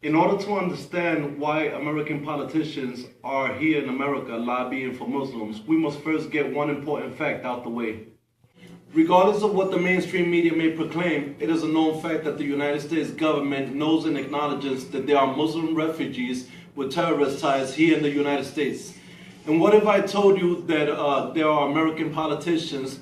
In order to understand why American politicians are here in America lobbying for Muslims, we must first get one important fact out the way. Regardless of what the mainstream media may proclaim, it is a known fact that the United States government knows and acknowledges that there are Muslim refugees with terrorist ties here in the United States. And what if I told you that there are American politicians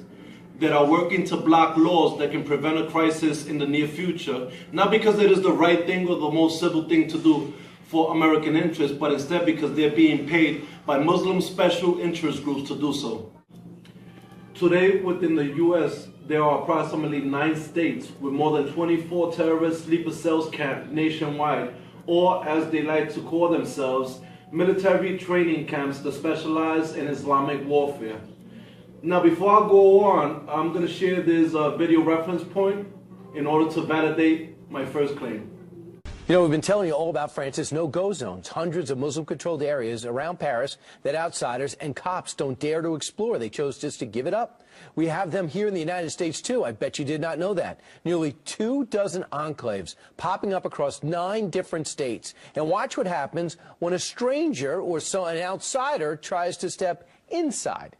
that are working to block laws that can prevent a crisis in the near future, not because it is the right thing or the most civil thing to do for American interests, but instead because they're being paid by Muslim special interest groups to do so. Today, within the U.S., there are approximately 9 states with more than 24 terrorist sleeper cells camps nationwide, or as they like to call themselves, military training camps that specialize in Islamic warfare. Now, before I go on, I'm going to share this video reference point in order to validate my first claim. You know, we've been telling you all about France's no-go zones, hundreds of Muslim-controlled areas around Paris that outsiders and cops don't dare to explore. They chose just to give it up. We have them here in the United States, too. I bet you did not know that. Nearly 24 enclaves popping up across 9 different states. And watch what happens when a stranger or an outsider tries to step inside.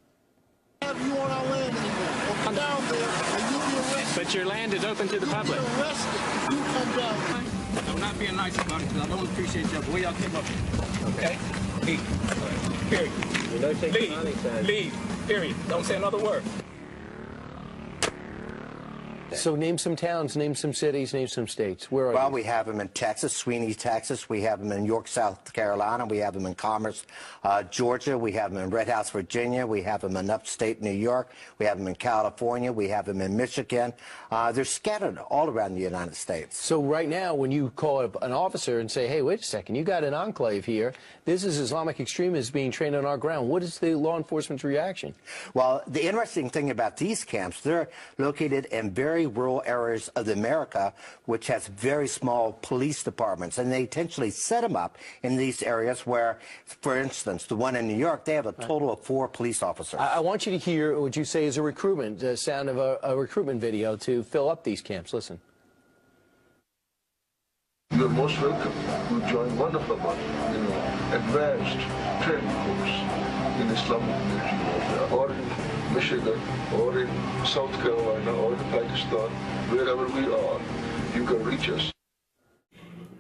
Have you on our land anymore? Come down there and you'll be arrested. But your land is open to the public. You'll be arrested if you come down. I'm not being nice about it because I don't appreciate y'all. The way y'all came up here. Okay? Leave. Period. Leave. Period. Don't say another word. So name some towns, name some cities, name some states. Where are Well, you? we have them in Texas, Sweeney, Texas. We have them in York, South Carolina. We have them in Commerce, Georgia. We have them in Red House, Virginia. We have them in upstate New York. We have them in California. We have them in Michigan. They're scattered all around the United States. So right now, when you call up an officer and say, hey, wait a second, you got an enclave here. This is Islamic extremists being trained on our ground. What is the law enforcement's reaction? Well, the interesting thing about these camps, they're located in very rural areas of America, which has very small police departments, and they intentionally set them up in these areas where, for instance, the one in New York, they have a total of 4 police officers. I want you to hear what you say is a recruitment, the sound of a recruitment video to fill up these camps. Listen. You're most welcome to join one of them, advanced training course in Islamic military warfare, or in Michigan, or in South Carolina, or in Pakistan, wherever we are, you can reach us.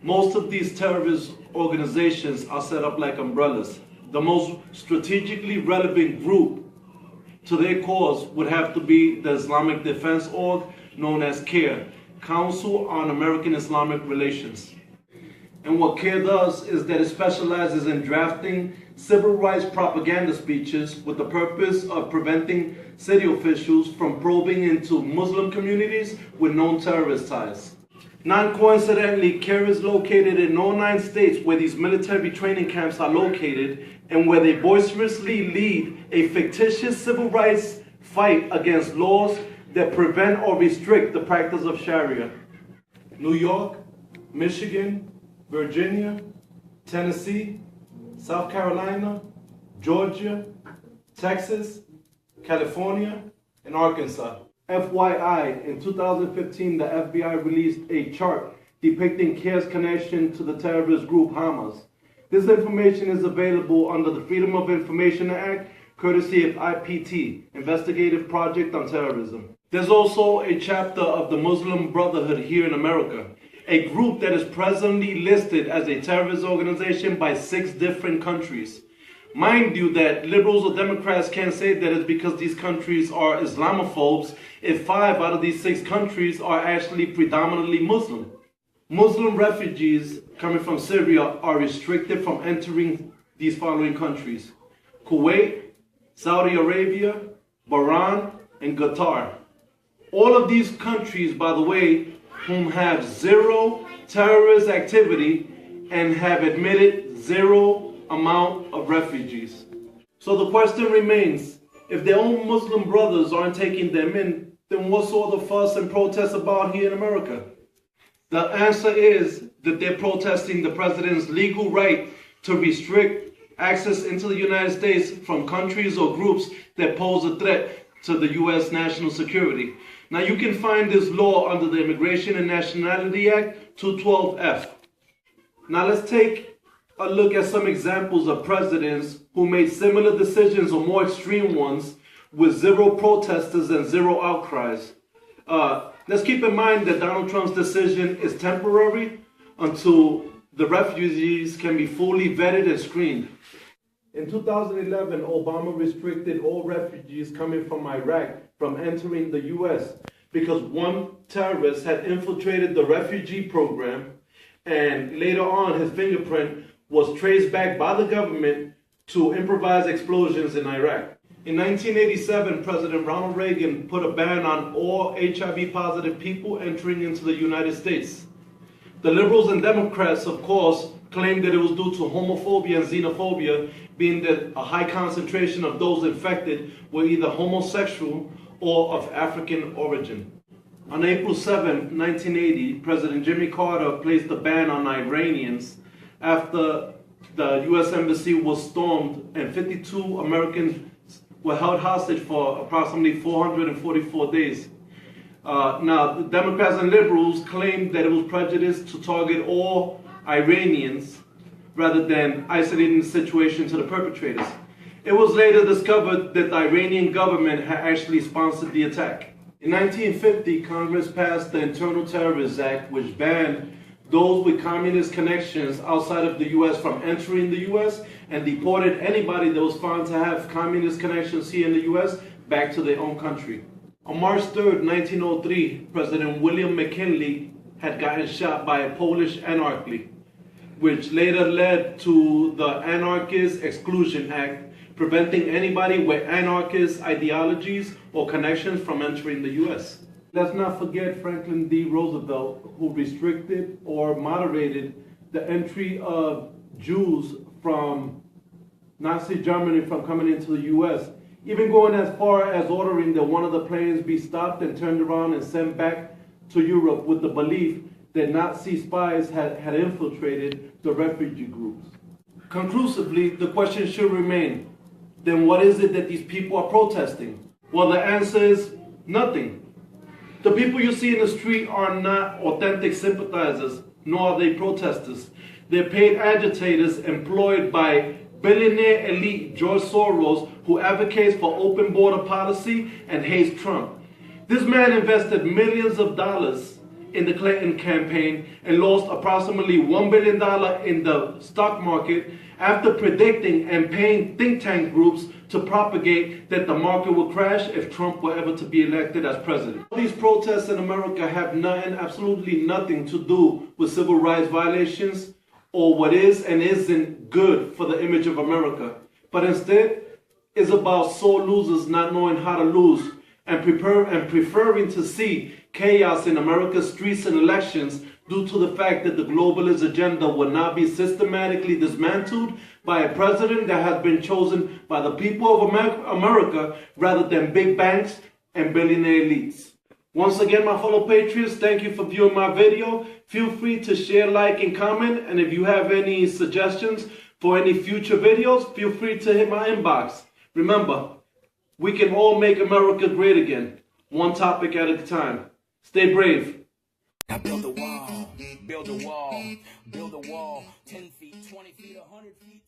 Most of these terrorist organizations are set up like umbrellas. The most strategically relevant group to their cause would have to be the Islamic Defense Org, known as CARE, Council on American Islamic Relations. And what CARE does is that it specializes in drafting civil rights propaganda speeches with the purpose of preventing city officials from probing into Muslim communities with known terrorist ties. Non-coincidentally, CARE is located in all 9 states where these military training camps are located and where they boisterously lead a fictitious civil rights fight against laws that prevent or restrict the practice of Sharia. New York, Michigan, Virginia, Tennessee, South Carolina, Georgia, Texas, California, and Arkansas. FYI, in 2015, the FBI released a chart depicting CARE's connection to the terrorist group Hamas. This information is available under the Freedom of Information Act, courtesy of IPT, Investigative Project on Terrorism. There's also a chapter of the Muslim Brotherhood here in America, a group that is presently listed as a terrorist organization by 6 different countries. Mind you that liberals or Democrats can't say that it's because these countries are Islamophobes if 5 out of these 6 countries are actually predominantly Muslim. Muslim refugees coming from Syria are restricted from entering these following countries: Kuwait, Saudi Arabia, Bahrain, and Qatar. All of these countries, by the way, whom have 0 terrorist activity and have admitted 0 amount of refugees. So the question remains, if their own Muslim brothers aren't taking them in, then what's all the fuss and protest about here in America? The answer is that they're protesting the president's legal right to restrict access into the United States from countries or groups that pose a threat to the U.S. national security. Now, you can find this law under the Immigration and Nationality Act 212F. Now let's take a look at some examples of presidents who made similar decisions or more extreme ones with zero protesters and zero outcries. Let's keep in mind that Donald Trump's decision is temporary until the refugees can be fully vetted and screened. In 2011, Obama restricted all refugees coming from Iraq from entering the U.S. because one terrorist had infiltrated the refugee program, and later on his fingerprint was traced back by the government to improvised explosions in Iraq. In 1987, President Ronald Reagan put a ban on all HIV-positive people entering into the United States. The liberals and Democrats, of course, claimed that it was due to homophobia and xenophobia, being that a high concentration of those infected were either homosexual or of African origin. On April 7, 1980, President Jimmy Carter placed a ban on Iranians after the U.S. Embassy was stormed and 52 Americans were held hostage for approximately 444 days. Now, the Democrats and liberals claimed that it was prejudice to target all Iranians rather than isolating the situation to the perpetrators. It was later discovered that the Iranian government had actually sponsored the attack. In 1950, Congress passed the Internal Terrorists Act, which banned those with communist connections outside of the U.S. from entering the U.S. and deported anybody that was found to have communist connections here in the U.S. back to their own country. On March 3rd, 1903, President William McKinley had gotten shot by a Polish anarchy, which later led to the Anarchist Exclusion Act, preventing anybody with anarchist ideologies or connections from entering the U.S. Let's not forget Franklin D. Roosevelt, who restricted or moderated the entry of Jews from Nazi Germany from coming into the U.S., even going as far as ordering that one of the planes be stopped and turned around and sent back to Europe with the belief that Nazi spies had infiltrated the refugee groups. Conclusively, the question should remain, then what is it that these people are protesting? Well, the answer is nothing. The people you see in the street are not authentic sympathizers, nor are they protesters. They're paid agitators employed by billionaire elite George Soros, who advocates for open border policy and hates Trump. This man invested millions of dollars in the Clinton campaign and lost approximately $1 billion in the stock market after predicting and paying think tank groups to propagate that the market would crash if Trump were ever to be elected as president. These protests in America have nothing, absolutely nothing to do with civil rights violations or what is and isn't good for the image of America, but instead is about sore losers not knowing how to lose and preferring to see chaos in America's streets and elections due to the fact that the globalist agenda will not be systematically dismantled by a president that has been chosen by the people of America rather than big banks and billionaire elites. Once again, my fellow patriots, thank you for viewing my video. Feel free to share, like, and comment. And if you have any suggestions for any future videos, feel free to hit my inbox. Remember, we can all make America great again, one topic at a time. Stay brave. Now build a wall, build a wall, build a wall, 10 feet, 20 feet, 100 feet.